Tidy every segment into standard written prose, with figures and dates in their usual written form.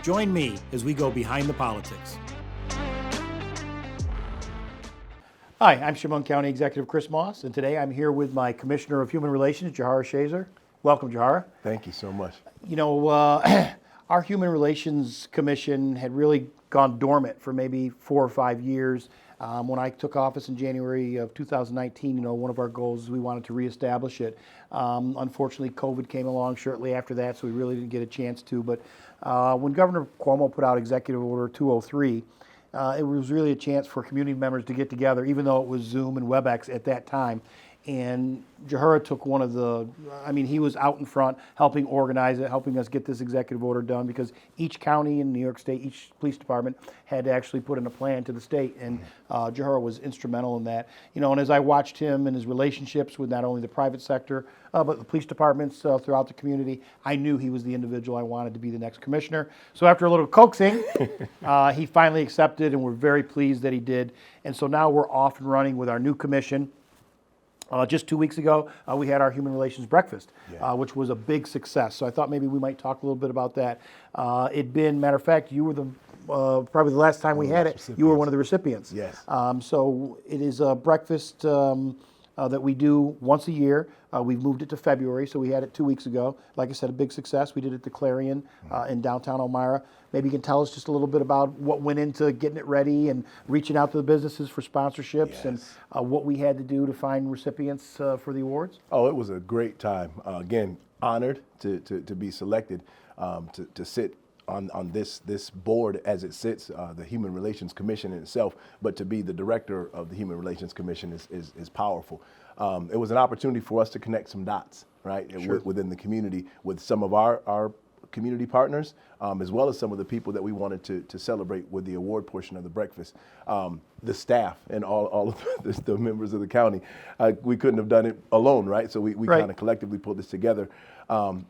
Join me as we go behind the politics. Hi, I'm Chemung County Executive Chris Moss, and today I'm here with my Commissioner of Human Relations, Juhura Shazer. Welcome, Juhura. Thank you so much. You know, our Human Relations Commission had really gone dormant for maybe 4 or 5 years. When I took office in January of 2019, you know, one of our goals is we wanted to reestablish it. Unfortunately, COVID came along shortly after that, so we really didn't get a chance to. But when Governor Cuomo put out Executive Order 203, it was really a chance for community members to get together, even though it was Zoom and WebEx at that time. And Juhura took one of the, he was out in front helping organize it, helping us get this executive order done, because each county in New York State, each police department had to actually put in a plan to the state, and Juhura was instrumental in that. You know, and as I watched him and his relationships with not only the private sector, but the police departments throughout the community, I knew he was the individual I wanted to be the next commissioner. So after a little coaxing, he finally accepted, and we're very pleased that he did. And so now we're off and running with our new commission. Just 2 weeks ago, we had our Human Relations Breakfast, which was a big success. So I thought maybe we might talk a little bit about that. Matter of fact, you were probably the last time we had it, you were one of the recipients. Yes. So it is a breakfast that we do once a year. We've moved it to February, so we had it 2 weeks ago. Like I said, a big success. We did it at the Clarion in downtown Elmira. Maybe you can tell us just a little bit about what went into getting it ready and reaching out to the businesses for sponsorships, and what we had to do to find recipients for the awards. Oh, it was a great time. Again, honored to be selected to sit on this board as it sits, the Human Relations Commission in itself, but to be the director of the Human Relations Commission is powerful. It was an opportunity for us to connect some dots, right, within the community with some of our community partners, as well as some of the people that we wanted to celebrate with the award portion of the breakfast. The staff and all of the members of the county, we couldn't have done it alone, right? So we kind of collectively pulled this together.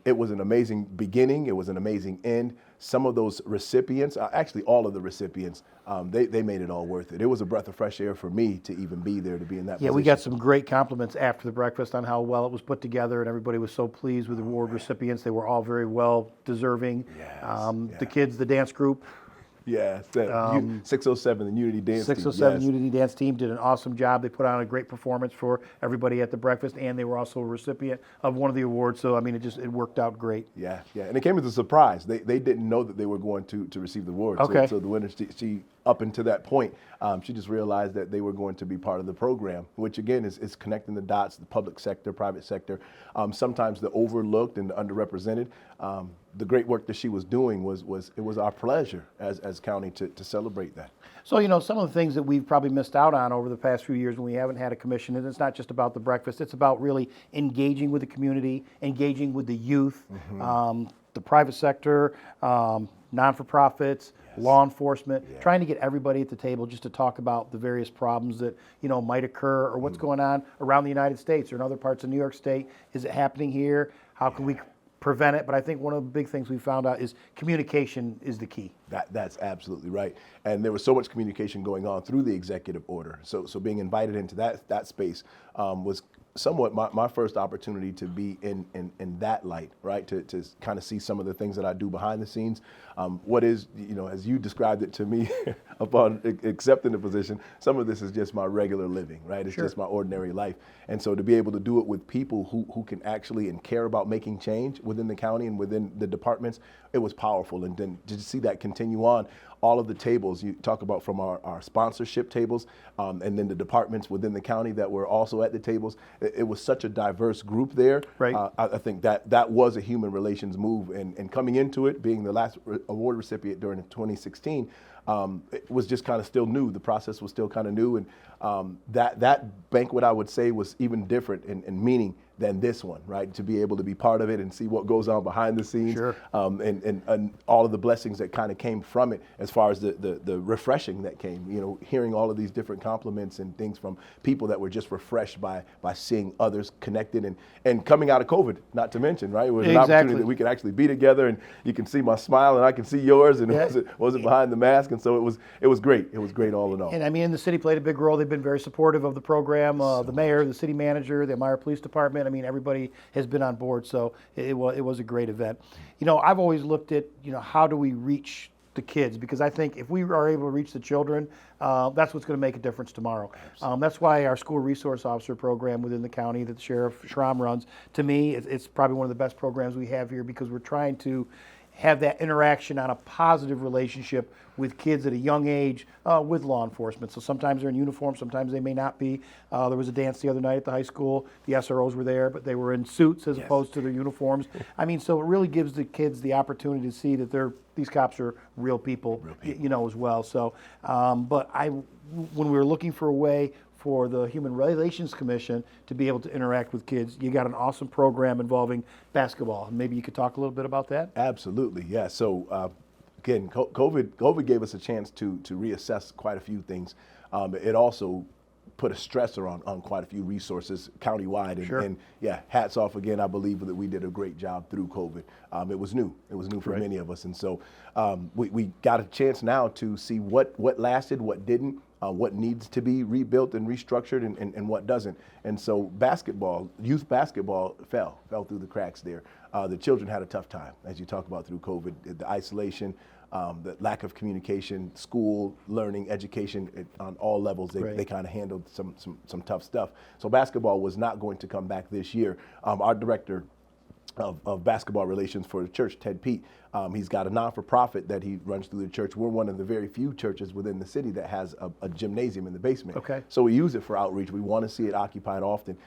It was an amazing beginning. It was an amazing end. Some of those recipients, actually all of the recipients, they made it all worth it. It was a breath of fresh air for me to even be there, to be in that position. Yeah, we got some great compliments after the breakfast on how well it was put together, and everybody was so pleased with the award recipients. They were all very well deserving. The kids, the dance group. Yeah, 607, the Unity Dance Team. 607 Unity Dance Team did an awesome job. They put on a great performance for everybody at the breakfast, and they were also a recipient of one of the awards. So, it worked out great. Yeah. And it came as a surprise. They didn't know that they were going to receive the award. Okay. So the winner, she up until that point, she just realized that they were going to be part of the program, which again is connecting the dots, the public sector, private sector, sometimes the overlooked and the underrepresented. The great work that she was doing it was our pleasure as county to celebrate that. So, some of the things that we've probably missed out on over the past few years when we haven't had a commission, and it's not just about the breakfast, it's about really engaging with the community, engaging with the youth, the private sector, non-for-profits, law enforcement, trying to get everybody at the table just to talk about the various problems that, might occur, or what's going on around the United States or in other parts of New York State. Is it happening here? How can we prevent it? But I think one of the big things we found out is communication is the key. That's absolutely right. And there was so much communication going on through the executive order. So being invited into that space was somewhat my first opportunity to be in that light, right? To kind of see some of the things that I do behind the scenes. What is, as you described it to me upon accepting the position, some of this is just my regular living, right? It's just my ordinary life. And so to be able to do it with people who can actually and care about making change within the county and within the departments, it was powerful. And then to see that continue on, all of the tables you talk about, from our sponsorship tables, and then the departments within the county that were also at the tables. It was such a diverse group there. Right. I think that was a human relations move, and coming into it, being the last award recipient during 2016, it was just kind of still new. The process was still kind of new, and that banquet, I would say, was even different in meaning than this one, right? To be able to be part of it and see what goes on behind the scenes, and all of the blessings that kind of came from it, as far as the refreshing that came, hearing all of these different compliments and things from people that were just refreshed by seeing others connected and coming out of COVID, not to mention, right? It was an opportunity that we could actually be together, and you can see my smile and I can see yours, and it wasn't behind the mask, and so it was great. It was great all in all. And the city played a big role. They've been very supportive of the program. The mayor, the city manager, the Elmira Police Department. I mean, everybody has been on board, so it was a great event. You know, I've always looked at, you know, how do we reach the kids, because I think if we are able to reach the children, that's what's going to make a difference tomorrow. That's why our school resource officer program within the county that Sheriff Schramm runs, to me, it's probably one of the best programs we have here, because we're trying to have that interaction on a positive relationship with kids at a young age with law enforcement. So sometimes they're in uniform, sometimes they may not be. There was a dance the other night at the high school. The SROs were there, but they were in suits as opposed to their uniforms. I mean, so it really gives the kids the opportunity to see that these cops are real people, you know, as well. So, but when we were looking for a way for the Human Relations Commission to be able to interact with kids, you got an awesome program involving basketball. Maybe you could talk a little bit about that? Absolutely, yeah. So again, COVID gave us a chance to reassess quite a few things. It also put a stressor on quite a few resources countywide. And yeah, hats off again. I believe that we did a great job through COVID. It was new. It was new for many of us. And so we got a chance now to see what lasted, what didn't, what needs to be rebuilt and restructured, and what doesn't. And so basketball, youth basketball fell through the cracks there. The children had a tough time, as you talk about through COVID, the isolation, the lack of communication, school, learning, education on all levels. They kind of handled some tough stuff. So basketball was not going to come back this year. Our director of basketball relations for the church, Ted Pete, he's got a non-for-profit that he runs through the church. We're one of the very few churches within the city that has a gymnasium in the basement. Okay. So we use it for outreach. We want to see it occupied often.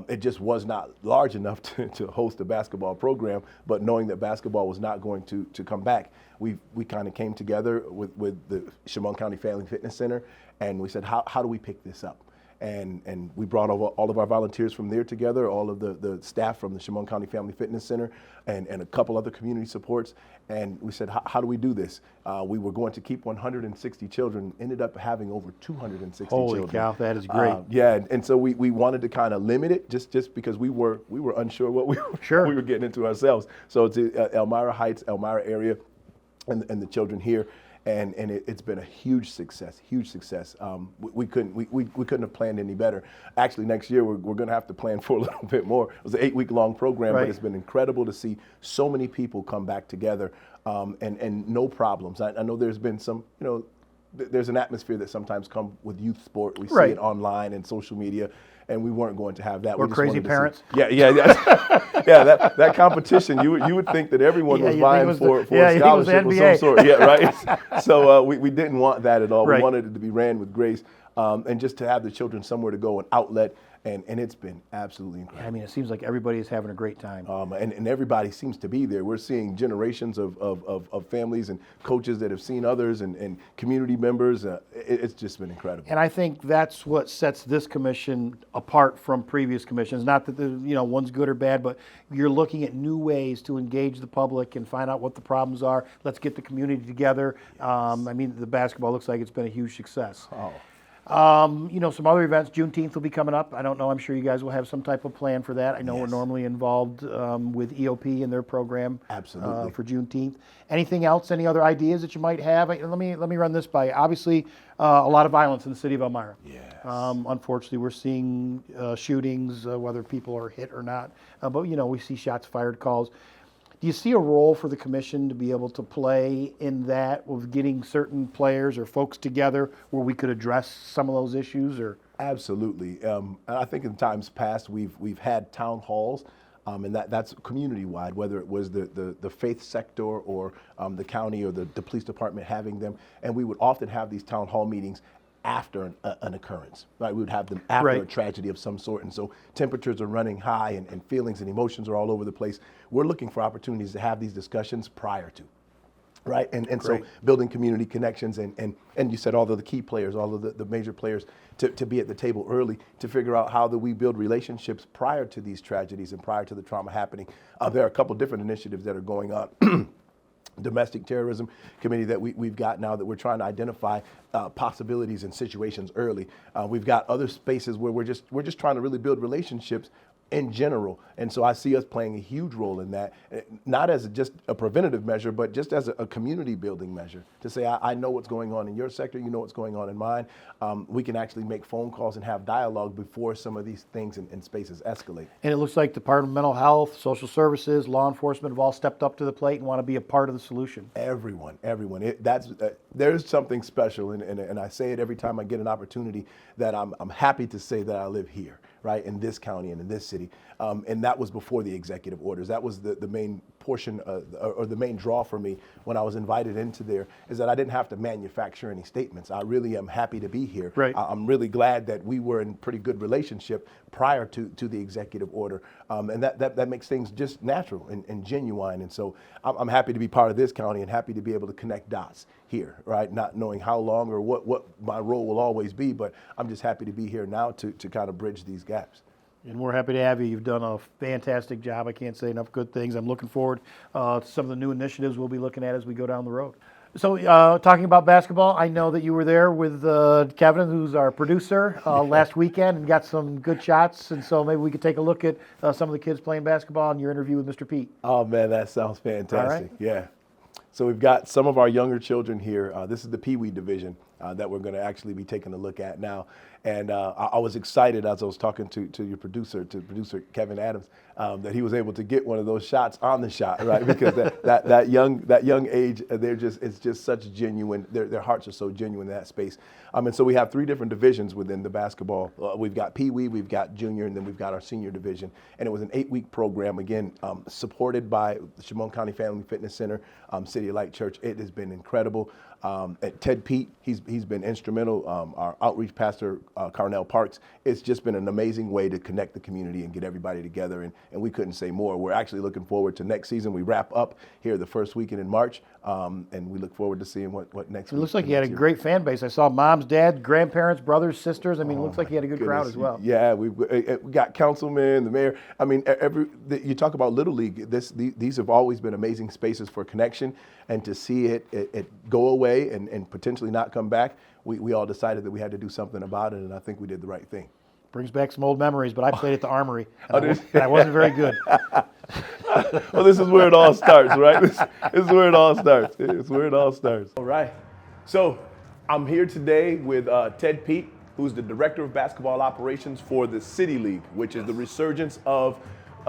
It just was not large enough to host a basketball program, but knowing that basketball was not going to come back, we kind of came together with the Chemung County Family Fitness Center, and we said, how do we pick this up? And we brought all of our volunteers from there together, all of the staff from the Chemung County Family Fitness Center, and a couple other community supports. And we said, how do we do this? We were going to keep 160 children, ended up having over 260 children. Holy cow, that is great. Yeah, and so we wanted to kind of limit it just because we were unsure what we were getting into ourselves. So to Elmira Heights, Elmira area, and the children here. And it's been a huge success. We couldn't have planned any better. Actually, next year we're going to have to plan for a little bit more. It was an 8-week-long program, but it's been incredible to see so many people come back together, and no problems. I know there's been some, you know, there's an atmosphere that sometimes comes with youth sport. We see it online and social media, and we weren't going to have that. Or crazy parents. Yeah. That competition. You would think that everyone was vying for a scholarship of some sort. Yeah, right. So we didn't want that at all. We wanted it to be ran with grace, and just to have the children somewhere to go, an outlet. And it's been absolutely incredible. I mean, it seems like everybody is having a great time. And everybody seems to be there. We're seeing generations of families and coaches that have seen others, and community members. It's just been incredible. And I think that's what sets this commission apart from previous commissions. Not that one's good or bad, but you're looking at new ways to engage the public and find out what the problems are. Let's get the community together. Yes. I mean, the basketball looks like it's been a huge success. Some other events. Juneteenth will be coming up. I don't know. I'm sure you guys will have some type of plan for that. I know we're normally involved with EOP and their program. Absolutely. For Juneteenth. Anything else? Any other ideas that you might have? Let me run this by you. Obviously, a lot of violence in the city of Elmira. Yes. Unfortunately, we're seeing shootings, whether people are hit or not. But we see shots fired calls. Do you see a role for the commission to be able to play in that, with getting certain players or folks together where we could address some of those issues? Or absolutely. I think in times past we've had town halls, and that's community-wide, whether it was the faith sector or the county or the police department having them, and we would often have these town hall meetings after an occurrence, right? We would have them after a tragedy of some sort. And so temperatures are running high, and feelings and emotions are all over the place. We're looking for opportunities to have these discussions prior to, right? And so building community connections, and you said all of the key players, all of the major players to be at the table early to figure out how do we build relationships prior to these tragedies and prior to the trauma happening. There are a couple different initiatives that are going on. Domestic terrorism committee that we've got now that we're trying to identify possibilities and situations early. We've got other spaces where we're just trying to really build relationships in general. And so I see us playing a huge role in that, not as just a preventative measure, but just as a community building measure to say, I know what's going on in your sector, you know what's going on in mine. We can actually make phone calls and have dialogue before some of these things and spaces escalate. And it looks like Department of Mental Health, Social Services, law enforcement have all stepped up to the plate and want to be a part of the solution. Everyone. There's something special, and I say it every time I get an opportunity, that I'm happy to say that I live here, right, in this county and in this city. And that was before the executive orders. That was the main portion or the main draw for me when I was invited into there, is that I didn't have to manufacture any statements. I really am happy to be here. Right. I'm really glad that we were in pretty good relationship prior to the executive order. And that makes things just natural and genuine. And so I'm happy to be part of this county and happy to be able to connect dots here, right? Not knowing how long or what my role will always be, but I'm just happy to be here now to kind of bridge these gaps. And we're happy to have you. You've done a fantastic job. I can't say enough good things. I'm looking forward to some of the new initiatives we'll be looking at as we go down the road. So talking about basketball, I know that you were there with Kevin, who's our producer, last weekend and got some good shots. And so maybe we could take a look at some of the kids playing basketball and your interview with Mr. Pete. Oh, man, that sounds fantastic. All right. Yeah. So we've got some of our younger children here. This is the Pee Wee division that we're going to actually be taking a look at now. And I was excited as I was talking to your producer, Kevin Adams, that he was able to get one of those shots on the shot, right? Because that young age, it's just such genuine. Their hearts are so genuine in that space. And so we have 3 different divisions within the basketball. We've got Pee Wee, we've got junior, and then we've got our senior division. And it was an 8-week program, again, supported by the Chemung County Family Fitness Center, City of Light Church. It has been incredible. At Ted Pete, he's been instrumental. Our outreach pastor, Carnell Parks, it's just been an amazing way to connect the community and get everybody together, and we couldn't say more. We're actually looking forward to next season. We wrap up here the first weekend in March, and we look forward to seeing what next It looks like you had a great fan base. I saw moms, dads, grandparents, brothers, sisters. I mean, it looks like you had a good crowd as well. Yeah, we got councilmen, the mayor. I mean, you talk about Little League. These have always been amazing spaces for connection, and to see it go away and potentially not come back, we all decided that we had to do something about it, and I think we did the right thing. Brings back some old memories, but I played at the Armory, and I wasn't very good. Well, this is where it all starts, right? This is where it all starts. It's where it all starts. All right. So I'm here today with Ted Pete, who's the Director of Basketball Operations for the City League, which is the resurgence of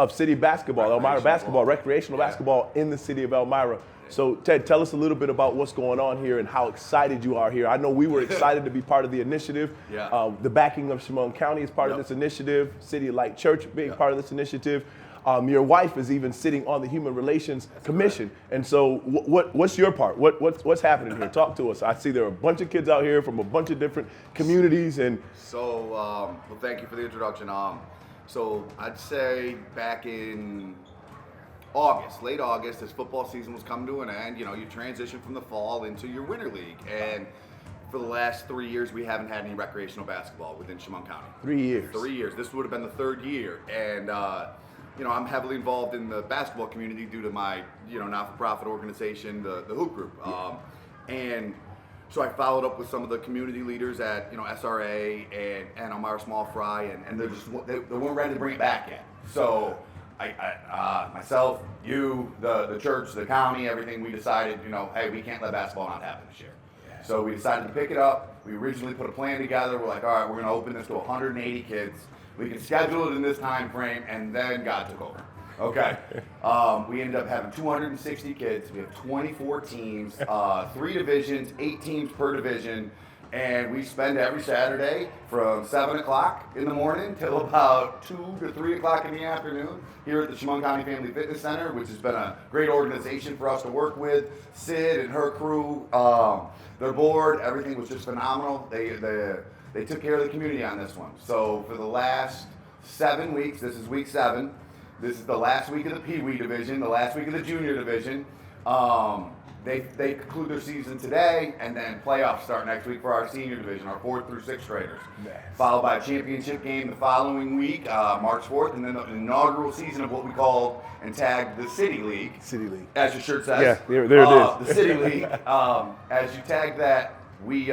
city basketball, Elmira basketball, recreational basketball in the city of Elmira. So, Ted, tell us a little bit about what's going on here and how excited you are here. I know we were excited to be part of the initiative. Yeah. The backing of Chemung County is part of this initiative, City of Light Church being part of this initiative. Your wife is even sitting on the Human Relations Commission. And so what's your part? What's happening here? Talk to us. I see there are a bunch of kids out here from a bunch of different communities. And So, well, thank you for the introduction. So I'd say back in late August, as football season was coming to an end, you transition from the fall into your winter league. And for the last 3 years, we haven't had any recreational basketball within Chemung County. 3 years. 3 years. This would have been the 3rd year. And, I'm heavily involved in the basketball community due to my, not-for-profit organization, the Hoop Group. And so I followed up with some of the community leaders at, SRA and Elmira Small Fry, and they weren't ready to bring it back yet. So I myself, the church, the county, everything, we decided, hey, we can't let basketball not happen this year. Yeah. So we decided to pick it up. We originally put a plan together. We're like, all right, we're going to open this to 180 kids. We can schedule it in this time frame, and then God took over. Okay. We ended up having 260 kids. We have 24 teams, 3 divisions, 8 teams per division. And we spend every Saturday from 7 o'clock in the morning till about 2 to 3 o'clock in the afternoon here at the Chemung County Family Fitness Center, which has been a great organization for us to work with. Sid and her crew, their board, everything was just phenomenal. They took care of the community on this one. So for the last 7 weeks, this is week 7, this is the last week of the Pee Wee division, the last week of the junior division. They conclude their season today, and then playoffs start next week for our senior division, our 4th through 6th graders. Nice. Followed by a championship game the following week, March 4th, and then the inaugural season of what we called and tagged the City League. City League. As your shirt says. Yeah, there it is. The City League. As you tag that, we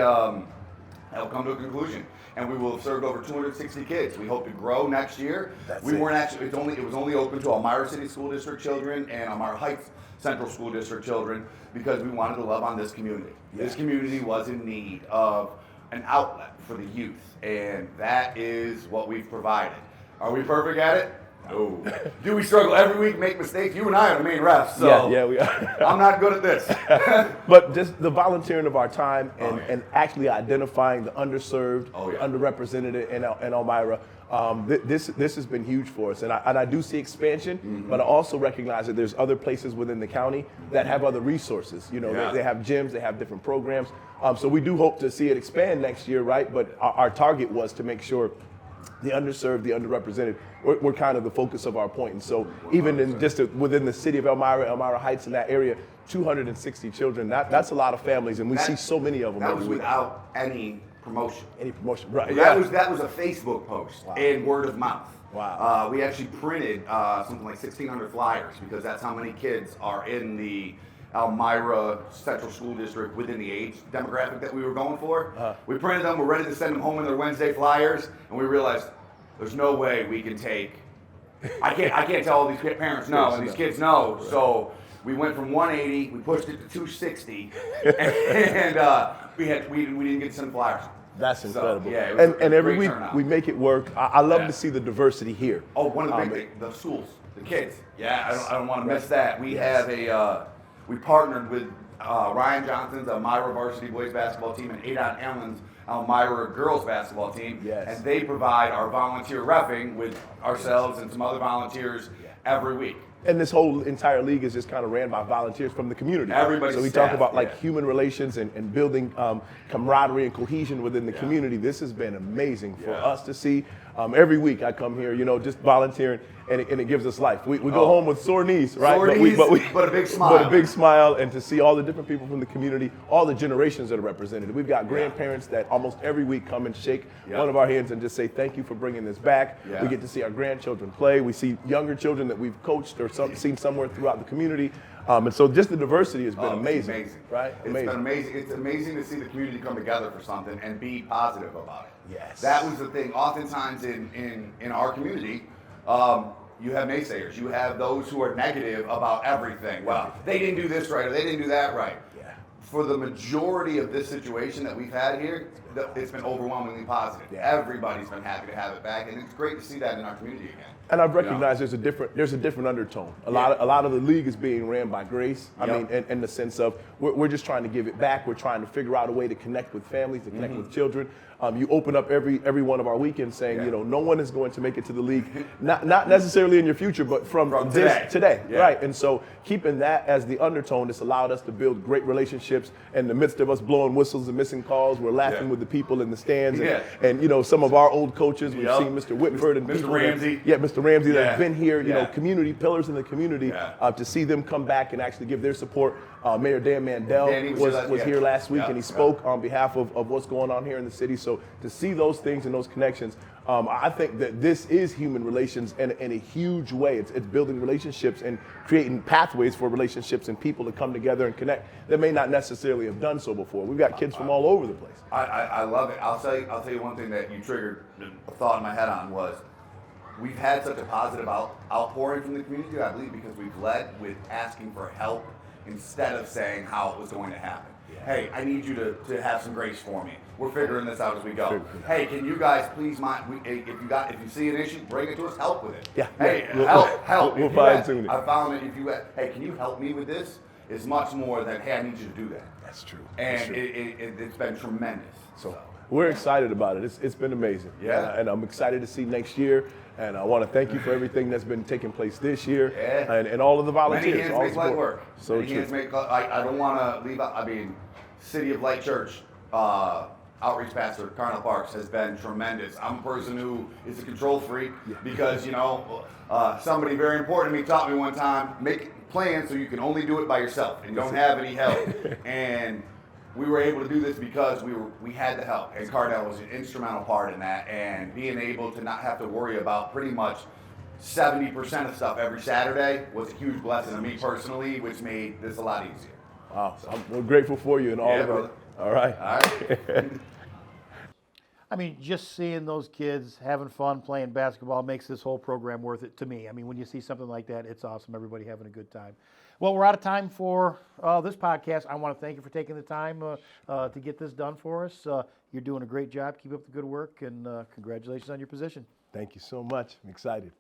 That'll come to a conclusion, and we will have served over 260 kids. We hope to grow next year. That's we it. weren't actually. It was only open to Elmira City School District children and Elmira Heights Central School District children because we wanted to love on this community. Yeah. This community was in need of an outlet for the youth, and that is what we've provided. Are we perfect at it? No. Do we struggle every week, make mistakes? You and I are the main refs, so Yeah, we are. I'm not good at this. But just the volunteering of our time and, Oh, yeah. and actually identifying the underserved, Oh, yeah. underrepresented in Elmira, this has been huge for us. And I do see expansion, but I also recognize that there's other places within the county that have other resources. You know, Yeah. they have gyms, they have different programs. So we do hope to see it expand next year, right? But our target was to make sure the underserved, the underrepresented, we're kind of the focus of our point. And so even in just within the city of Elmira Heights in that area, 260 children, that's a lot of families, and we see so many of them That every was week. without any promotion. Any promotion, right? That was a Facebook post and word of mouth. Wow. We actually printed something like 1,600 flyers because that's how many kids are in the Elmira Central School District within the age demographic that we were going for. We printed them. We're ready to send them home in their Wednesday flyers, and we realized there's no way we can take. I can't tell all these parents no and these kids no. Right. So we went from 180. We pushed it to 260, and we didn't get to send flyers. That's incredible. So, yeah, it was and a every great week turnout. we make it work. I love to see the diversity here. Oh, one of the big things, the schools, the kids. Yeah, I don't want to miss that. We have we partnered with Ryan Johnson's Elmira varsity boys basketball team and Adon Allen's Elmira girls basketball team. Yes. And they provide our volunteer reffing with ourselves and some other volunteers every week. And this whole entire league is just kind of ran by volunteers from the community. Everybody's So we talk staff, about like yeah. human relations and building camaraderie and cohesion within the community. This has been amazing for us to see. Every week I come here, just volunteering, and it gives us life. We go home with sore knees, right? Sore knees, but a big smile. But a big smile, and to see all the different people from the community, all the generations that are represented. We've got grandparents that almost every week come and shake one of our hands and just say thank you for bringing this back. Yeah. We get to see our grandchildren play. We see younger children that we've coached or seen somewhere throughout the community. And so just the diversity has been amazing. It's amazing. Right? It's been amazing. It's amazing to see the community come together for something and be positive about it. Yes. That was the thing. Oftentimes in our community, you have naysayers. You have those who are negative about everything. Well, they didn't do this right or they didn't do that right. Yeah. For the majority of this situation that we've had here, it's been overwhelmingly positive. Yeah. Everybody's been happy to have it back, and it's great to see that in our community again. And I've recognized there's a different undertone. A lot of the league is being ran by grace. I mean, in the sense of we're just trying to give it back. We're trying to figure out a way to connect with families, to connect with children. You open up every one of our weekends saying, no one is going to make it to the league, not necessarily in your future, but from today, Yeah. right? And so keeping that as the undertone, it's allowed us to build great relationships. In the midst of us blowing whistles and missing calls, we're laughing with the people in the stands, and some of our old coaches. We've seen Mr. Whitford and Mr. people Ramsey. Mr. Ramsey that have been here, community pillars in the community, Yeah. to see them come back and actually give their support. Mayor Dan Mandel Danny was here last week, Yeah. and he spoke on behalf of what's going on here in the city. So to see those things and those connections, I think that this is human relations in a huge way. It's building relationships and creating pathways for relationships and people to come together and connect that may not necessarily have done so before. We've got kids from all over the place. I love it. I'll tell you one thing that you triggered a thought in my head on was we've had such a positive outpouring from the community, I believe, because we've led with asking for help instead of saying how it was going to happen. Hey, I need you to have some grace for me. We're figuring this out as we go. Hey, can you guys please if you see an issue, bring it to us. Help with it. Yeah. Hey, We'll help. We'll fine tune it. I found that hey, can you help me with this? Is much more than hey, I need you to do that. That's true. And it's been tremendous. So we're excited about it. It's been amazing. Yeah. And I'm excited to see next year. And I want to thank you for everything that's been taking place this year, Yeah. and all of the volunteers. Many hands all make light work. So Many true. hands make. I don't want to leave out. I mean, City of Light Church outreach pastor Carnell Parks has been tremendous. I'm a person who is a control freak because somebody very important to me taught me one time: make plans so you can only do it by yourself and don't have any help. And we were able to do this because we had the help, and Cardell was an instrumental part in that, and being able to not have to worry about pretty much 70% of stuff every Saturday was a huge blessing to me personally, which made this a lot easier. Wow. We're grateful for you and all of brother. it. All right. All right. I mean, just seeing those kids having fun playing basketball makes this whole program worth it to me. I mean, when you see something like that, it's awesome. Everybody having a good time. Well, we're out of time for this podcast. I want to thank you for taking the time to get this done for us. You're doing a great job. Keep up the good work, and congratulations on your position. Thank you so much. I'm excited.